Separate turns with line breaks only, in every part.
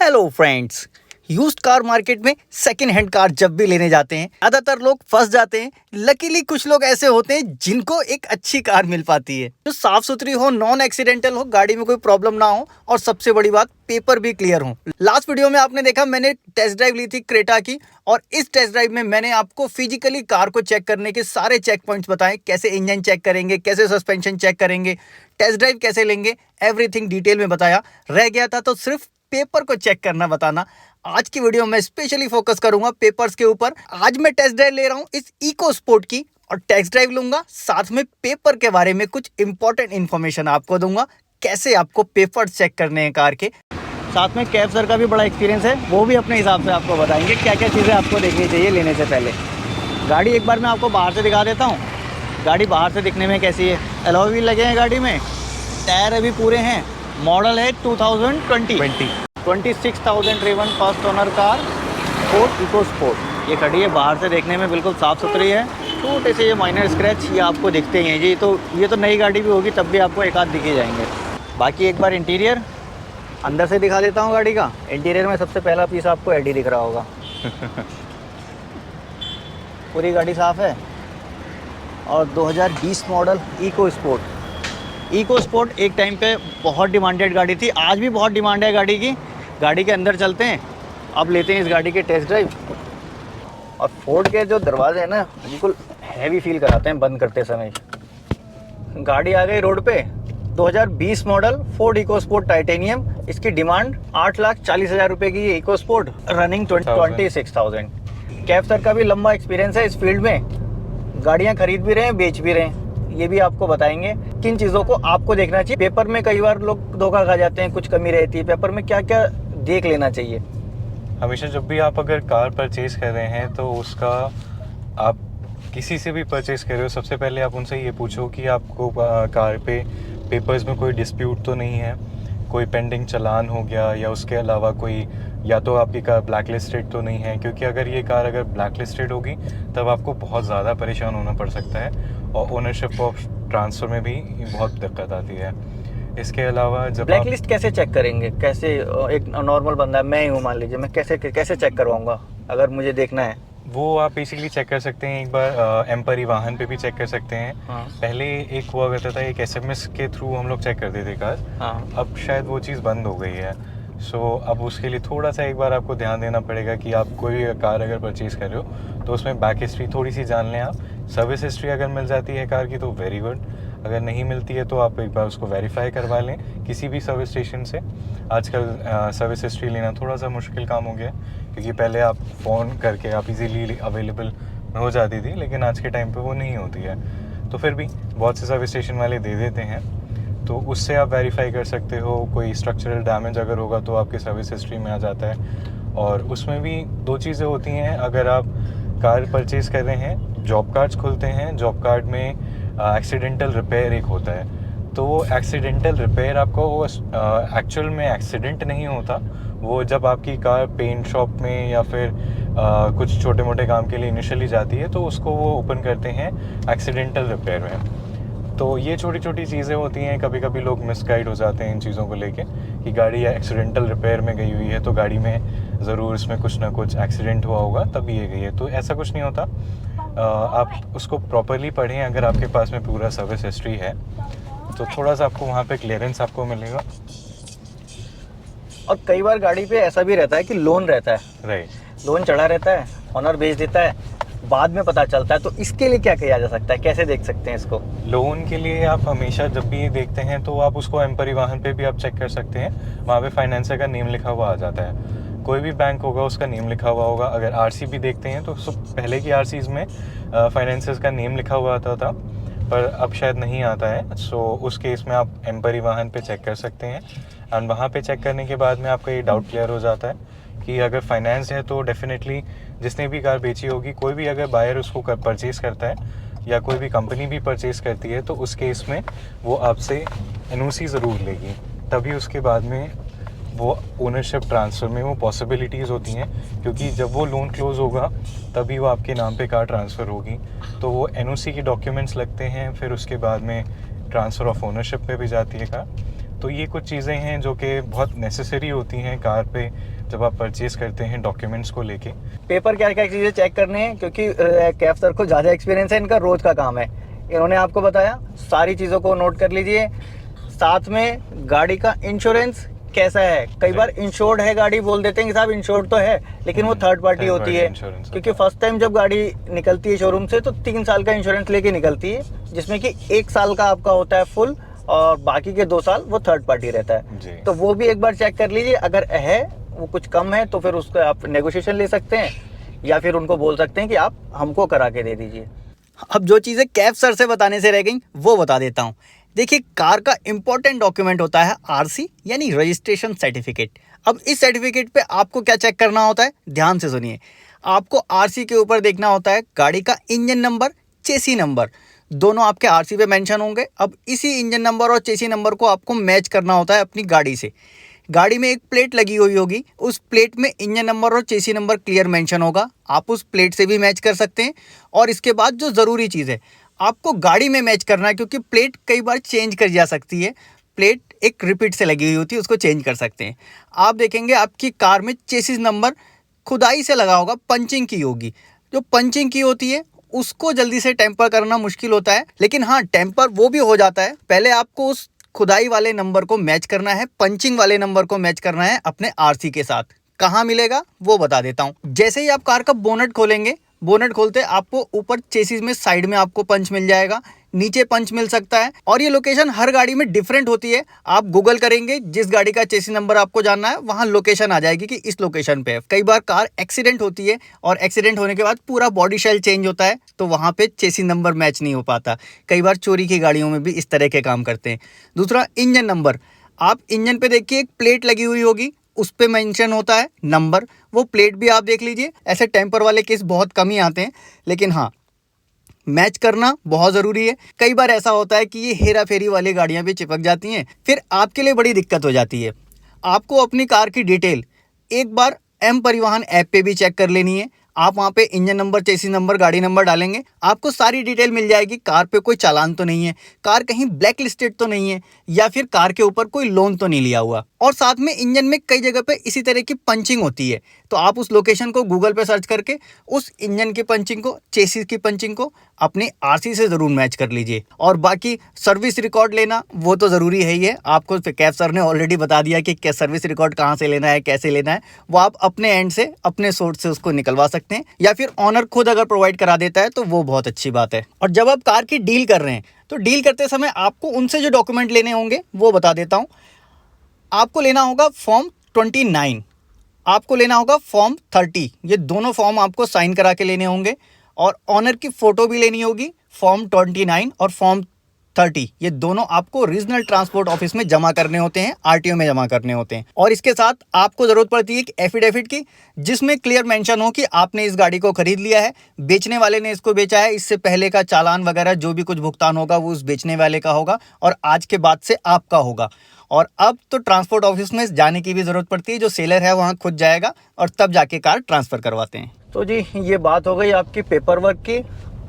Hello friends, used car market में second hand car जब भी लेने जाते हैं ज्यादातर लोग फंस जाते हैं। लकीली कुछ लोग ऐसे होते हैं जिनको एक अच्छी कार मिल पाती है जो साफ सुथरी हो, नॉन एक्सीडेंटल हो, गाड़ी में कोई प्रॉब्लम ना हो और सबसे बड़ी बात पेपर भी क्लियर हो। लास्ट वीडियो में आपने देखा मैंने टेस्ट ड्राइव ली थी क्रेटा की, और इस टेस्ट ड्राइव में मैंने आपको फिजिकली कार को चेक करने के सारे चेक पॉइंट्स बताए, कैसे इंजन चेक करेंगे, कैसे सस्पेंशन चेक करेंगे, टेस्ट ड्राइव कैसे लेंगे, एवरीथिंग डिटेल में बताया। रह गया था तो सिर्फ पेपर को चेक करना बताना। आज की वीडियो में स्पेशली फोकस करूंगा पेपर्स के ऊपर। आज मैं टेस्ट ड्राइव ले रहा हूं इस इको स्पोर्ट की और टेस्ट ड्राइव लूंगा, साथ में पेपर के बारे में कुछ इंपॉर्टेंट इन्फॉर्मेशन आपको दूंगा, कैसे आपको पेपर चेक करने हैं कार के। साथ में कैब सर का भी बड़ा एक्सपीरियंस है, वो भी अपने हिसाब से आपको बताएंगे क्या क्या चीज़ें आपको देखनी चाहिए लेने से पहले। गाड़ी एक बार मैं आपको बाहर से दिखा देता हूँ। गाड़ी बाहर से दिखने में कैसी है। अलॉय व्हील लगे हैं गाड़ी में, टायर अभी पूरे हैं, मॉडल है 2020 26,000 driven first owner car Ford Eco Sport. ये खड़ी है, बाहर से देखने में बिल्कुल साफ़ सुथरी है। छोटे से ये माइनर स्क्रैच ये आपको दिखते ही हैं। ये तो नई गाड़ी भी होगी तब भी आपको एक आध दिखे जाएंगे। बाकी एक बार इंटीरियर अंदर से दिखा देता हूँ गाड़ी का। इंटीरियर में सबसे पहला पीस आपको एडी दिख रहा होगा। पूरी गाड़ी साफ़ है और 2020 मॉडल इको स्पोर्ट एक टाइम पे बहुत डिमांडेड गाड़ी थी, आज भी बहुत डिमांड है गाड़ी की। गाड़ी के अंदर चलते हैं, अब लेते हैं इस गाड़ी के टेस्ट ड्राइव। और फोर्ड के जो दरवाजे हैं ना, बिल्कुल हैवी फील कराते हैं बंद करते समय। गाड़ी आ गई रोड पे, 2020 model Ford Eco Sport Titanium. इसकी डिमांड 8,40,000 रुपये की ये Eco Sport, running 26,000। Cab sir का भी लंबा एक्सपीरियंस है इस फील्ड में, गाड़ियाँ खरीद भी रहे हैं, बेच भी रहे हैं। ये भी आपको बताएंगे किन चीज़ों को आपको देखना चाहिए। पेपर में कई बार लोग धोखा खा जाते हैं, कुछ कमी रहती है। पेपर में क्या क्या देख लेना चाहिए।
हमेशा जब भी आप अगर कार परचेज कर रहे हैं तो उसका आप किसी से भी परचेज कर रहे हो, सबसे पहले आप उनसे ये पूछो कि आपको कार पे पेपर्स में कोई डिस्प्यूट तो नहीं है, कोई पेंडिंग चालान हो गया, या उसके अलावा कोई, या तो आपकी कार ब्लैक लिस्टेड तो नहीं है। क्योंकि अगर ये कार अगर ब्लैक लिस्टेड होगी तब आपको बहुत ज़्यादा परेशान होना पड़ सकता है और ओनरशिप ऑफ ट्रांसफ़र में भी बहुत दिक्कत आती है। इसके अलावा जब
ब्लैक लिस्ट कैसे चेक करेंगे, कैसे एक नॉर्मल बंदा मैं ही हूँ मान लीजिए, मैं कैसे चेक करवाऊँगा अगर मुझे देखना है?
वो आप बेसिकली चेक कर सकते हैं, एक बार एम परिवहन पे भी चेक कर सकते हैं।
हाँ।
पहले एक हुआ करता था, एक SMS के थ्रू हम लोग चेक करते थे कार।
हाँ।
अब शायद वो चीज़ बंद हो गई है। सो अब उसके लिए थोड़ा सा एक बार आपको ध्यान देना पड़ेगा कि आप कोई कार अगर परचेज कर रहे हो तो उसमें बैक हिस्ट्री थोड़ी सी जान लें आप। सर्विस हिस्ट्री अगर मिल जाती है कार की तो वेरी गुड, अगर नहीं मिलती है तो आप एक बार उसको वेरीफाई करवा लें किसी भी सर्विस स्टेशन से। आजकल सर्विस हिस्ट्री लेना थोड़ा सा मुश्किल काम हो गया है, क्योंकि पहले आप फ़ोन करके आप इजीली अवेलेबल हो जाती थी, लेकिन आज के टाइम पे वो नहीं होती है। तो फिर भी बहुत से सर्विस स्टेशन वाले दे देते हैं, तो उससे आप वेरीफाई कर सकते हो। कोई स्ट्रक्चरल डैमेज अगर होगा तो आपके सर्विस हिस्ट्री में आ जाता है। और उसमें भी दो चीज़ें होती हैं, अगर आप कार परचेज़ कर रहे हैं, जॉब कार्ड्स खुलते हैं। जॉब कार्ड में एक्सीडेंटल रिपेयर एक होता है, तो वो एक्सीडेंटल रिपेयर आपको वो एक्चुअल में एक्सीडेंट नहीं होता। वो जब आपकी कार पेंट शॉप में या फिर कुछ छोटे मोटे काम के लिए इनिशियली जाती है तो उसको वो ओपन करते हैं एक्सीडेंटल रिपेयर में। तो ये छोटी छोटी चीज़ें होती हैं, कभी कभी लोग मिसगाइड हो जाते हैं इन चीज़ों को लेके कि गाड़ी एक्सीडेंटल रिपेयर में गई हुई है तो गाड़ी में ज़रूर इसमें कुछ ना कुछ एक्सीडेंट हुआ होगा तभी ये गई है। तो ऐसा कुछ नहीं होता। आप उसको प्रॉपरली पढ़ें। अगर आपके पास में पूरा सर्विस हिस्ट्री है तो थोड़ा सा आपको वहाँ पे क्लियरेंस आपको मिलेगा।
और कई बार गाड़ी पे ऐसा भी रहता है कि लोन रहता है,
राइट,
लोन चढ़ा रहता है, ऑनर बेच देता है, बाद में पता चलता है। तो इसके लिए क्या किया जा सकता है, कैसे देख सकते हैं इसको?
लोन के लिए आप हमेशा जब भी देखते हैं तो आप उसको एम परिवहन पे भी आप चेक कर सकते हैं। वहाँ पे फाइनेंसर का नेम लिखा हुआ आ जाता है, कोई भी बैंक होगा उसका नेम लिखा हुआ होगा। अगर आरसी भी देखते हैं तो पहले की आरसीज में फाइनेंसर्स का नेम लिखा हुआ आता था, पर अब शायद नहीं आता है। सो उस केस में आप एम परिवहन पे चेक कर सकते हैं, एंड वहाँ पे चेक करने के बाद में आपका ये डाउट क्लियर हो जाता है कि अगर फाइनेंस है तो डेफिनेटली जिसने भी कार बेची होगी, कोई भी अगर बायर उसको परचेज़ करता है या कोई भी कंपनी भी परचेज़ करती है तो उस केस में वो आपसे एनओसी ज़रूर लेगी, तभी उसके बाद में वो ओनरशिप ट्रांसफ़र में वो पॉसिबिलिटीज़ होती हैं। क्योंकि जब वो लोन क्लोज़ होगा तभी वो आपके नाम पे कार ट्रांसफ़र होगी, तो वो एनओसी के डॉक्यूमेंट्स लगते हैं, फिर उसके बाद में ट्रांसफ़र ऑफ ओनरशिप पे भी जाती है कार। तो ये कुछ चीज़ें हैं जो कि बहुत नेसेसरी होती हैं कार पे जब आप परचेज करते हैं डॉक्यूमेंट्स को लेके।
पेपर क्या क्या चीज़ें चेक करनी है, क्योंकि कैफ सर को ज़्यादा एक्सपीरियंस है, इनका रोज का काम है, इन्होंने आपको बताया। सारी चीज़ों को नोट कर लीजिए। साथ में गाड़ी का इंश्योरेंस कैसा है, कई बार इंश्योर्ड है गाड़ी बोल देते हैं कि साहब इंश्योर्ड तो है, लेकिन वो थर्ड पार्टी होती है, क्योंकि फर्स्ट टाइम जब गाड़ी निकलती है शोरूम से तो 3 साल का इंश्योरेंस लेके निकलती है, जिसमें कि 1 साल का आपका होता है फुल और बाकी के 2 साल वो थर्ड पार्टी रहता है। तो वो भी एक बार चेक कर लीजिए, अगर है वो कुछ कम है तो फिर उसको आप नेगोशिएशन ले सकते हैं या फिर उनको बोल सकते हैं कि आप हमको करा के दे दीजिए। अब जो चीज़ें कैफ सर से बताने से रह गई वो बता देता हूँ। देखिए, कार का इंपॉर्टेंट डॉक्यूमेंट होता है आरसी यानी रजिस्ट्रेशन सर्टिफिकेट। अब इस सर्टिफिकेट पे आपको क्या चेक करना होता है, ध्यान से सुनिए। आपको आरसी के ऊपर देखना होता है गाड़ी का इंजन नंबर, चेसी नंबर, दोनों आपके आरसी पे मेंशन होंगे। अब इसी इंजन नंबर और चेसी नंबर को आपको मैच करना होता है अपनी गाड़ी से। गाड़ी में एक प्लेट लगी हुई होगी, उस प्लेट में इंजन नंबर और चेसी नंबर क्लियर मेंशन होगा, आप उस प्लेट से भी मैच कर सकते हैं। और इसके बाद जो ज़रूरी चीज़ है, आपको गाड़ी में मैच करना है, क्योंकि प्लेट कई बार चेंज कर जा सकती है। प्लेट एक रिपीट से लगी हुई होती है, उसको चेंज कर सकते हैं। आप देखेंगे आपकी कार में चेसिस नंबर खुदाई से लगा होगा, पंचिंग की होगी। जो पंचिंग की होती है उसको जल्दी से टेम्पर करना मुश्किल होता है, लेकिन हाँ, टेम्पर वो भी हो जाता है। पहले आपको उस खुदाई वाले नंबर को मैच करना है, पंचिंग वाले नंबर को मैच करना है अपने आरसी के साथ। कहाँ मिलेगा वो बता देता हूँ। जैसे ही आप कार का बोनट खोलेंगे, बोनट खोलते आपको ऊपर चेसिस में साइड में आपको पंच मिल जाएगा, नीचे पंच मिल सकता है, और ये लोकेशन हर गाड़ी में डिफरेंट होती है। आप गूगल करेंगे, जिस गाड़ी का चेसी नंबर आपको जानना है वहाँ लोकेशन आ जाएगी कि इस लोकेशन पे है। कई बार कार एक्सीडेंट होती है और एक्सीडेंट होने के बाद पूरा बॉडी शेल चेंज होता है, तो वहाँ पे चेसी नंबर मैच नहीं हो पाता। कई बार चोरी की गाड़ियों में भी इस तरह के काम करते हैं। दूसरा, इंजन नंबर। आप इंजन पे देखिए एक प्लेट लगी हुई होगी, उस पे मेंशन होता है नंबर, वो प्लेट भी आप देख लीजिए। ऐसे टेम्पर वाले केस बहुत कम ही आते हैं, लेकिन हाँ, मैच करना बहुत ज़रूरी है। कई बार ऐसा होता है कि ये हेरा फेरी वाली गाड़ियाँ भी चिपक जाती हैं, फिर आपके लिए बड़ी दिक्कत हो जाती है। आपको अपनी कार की डिटेल एक बार एम परिवहन ऐप पे भी चेक कर लेनी है। आप वहाँ पे इंजन नंबर, चेसी नंबर, गाड़ी नंबर डालेंगे, आपको सारी डिटेल मिल जाएगी। कार पे कोई चालान तो नहीं है, कार कहीं ब्लैक लिस्टेड तो नहीं है, या फिर कार के ऊपर कोई लोन तो नहीं लिया हुआ। और साथ में इंजन में कई जगह पे इसी तरह की पंचिंग होती है, तो आप उस लोकेशन को गूगल पे सर्च करके उस इंजन की पंचिंग को, चेसिस की पंचिंग को अपनी आरसी से ज़रूर मैच कर लीजिए। और बाकी सर्विस रिकॉर्ड लेना वो तो ज़रूरी है ही है। आपको कैफ सर ने ऑलरेडी बता दिया कि सर्विस रिकॉर्ड कहाँ से लेना है, कैसे लेना है। वो आप अपने एंड से, अपने सोर्स से उसको निकलवा सकते हैं, या फिर ऑनर खुद अगर प्रोवाइड करा देता है तो वो बहुत अच्छी बात है। और जब आप कार की डील कर रहे हैं तो डील करते समय आपको उनसे जो डॉक्यूमेंट लेने होंगे वो बता देता हूँ। आपको लेना होगा फॉर्म 29, आपको लेना होगा फॉर्म 30। ये दोनों फॉर्म आपको साइन करा के लेने होंगे, और ऑनर की फ़ोटो भी लेनी होगी। फॉर्म 29 और फॉर्म 30 ये दोनों आपको रीजनल ट्रांसपोर्ट ऑफिस में जमा करने होते हैं, आरटीओ में जमा करने होते हैं। और इसके साथ आपको ज़रूरत पड़ती है एक एफिडेविट की, जिसमें क्लियर मेंशन हो कि आपने इस गाड़ी को खरीद लिया है, बेचने वाले ने इसको बेचा है, इससे पहले का चालान वगैरह जो भी कुछ भुगतान होगा वो उस बेचने वाले का होगा और आज के बाद से आपका होगा। और अब तो ट्रांसपोर्ट ऑफिस में जाने की भी ज़रूरत पड़ती है, जो सेलर है वहाँ खुद जाएगा और तब जाके कार ट्रांसफ़र करवाते हैं। तो जी, ये बात हो गई आपकी पेपर वर्क की।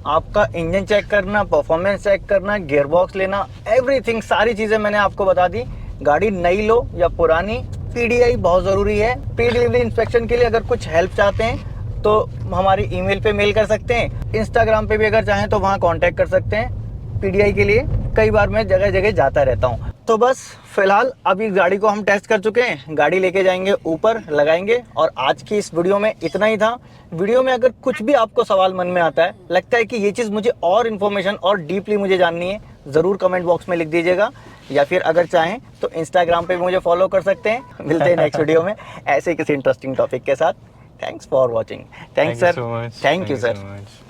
आपका इंजन चेक करना, परफॉर्मेंस चेक करना, गियर बॉक्स लेना, एवरीथिंग, सारी चीज़ें मैंने आपको बता दी। गाड़ी नई लो या पुरानी, पीडीआई बहुत ज़रूरी है। प्री डिलीवरी इंस्पेक्शन के लिए अगर कुछ हेल्प चाहते हैं तो हमारी ईमेल पे मेल कर सकते हैं, इंस्टाग्राम पे भी अगर चाहें तो वहाँ कांटेक्ट कर सकते हैं। पीडीआई के लिए कई बार मैं जगह जगह जाता रहता हूँ। तो बस फिलहाल अभी गाड़ी को हम टेस्ट कर चुके हैं, गाड़ी लेके जाएंगे ऊपर, लगाएंगे। और आज की इस वीडियो में इतना ही था। वीडियो में अगर कुछ भी आपको सवाल मन में आता है, लगता है कि ये चीज़ मुझे और इन्फॉर्मेशन और डीपली मुझे जाननी है, ज़रूर कमेंट बॉक्स में लिख दीजिएगा, या फिर अगर चाहें तो इंस्टाग्राम पे भी मुझे फॉलो कर सकते हैं। मिलते हैं नेक्स्ट वीडियो में ऐसे किसी इंटरेस्टिंग टॉपिक के साथ। Thanks for watching. Thanks sir.
so much.
Thank you
Thank you
sir.
so much.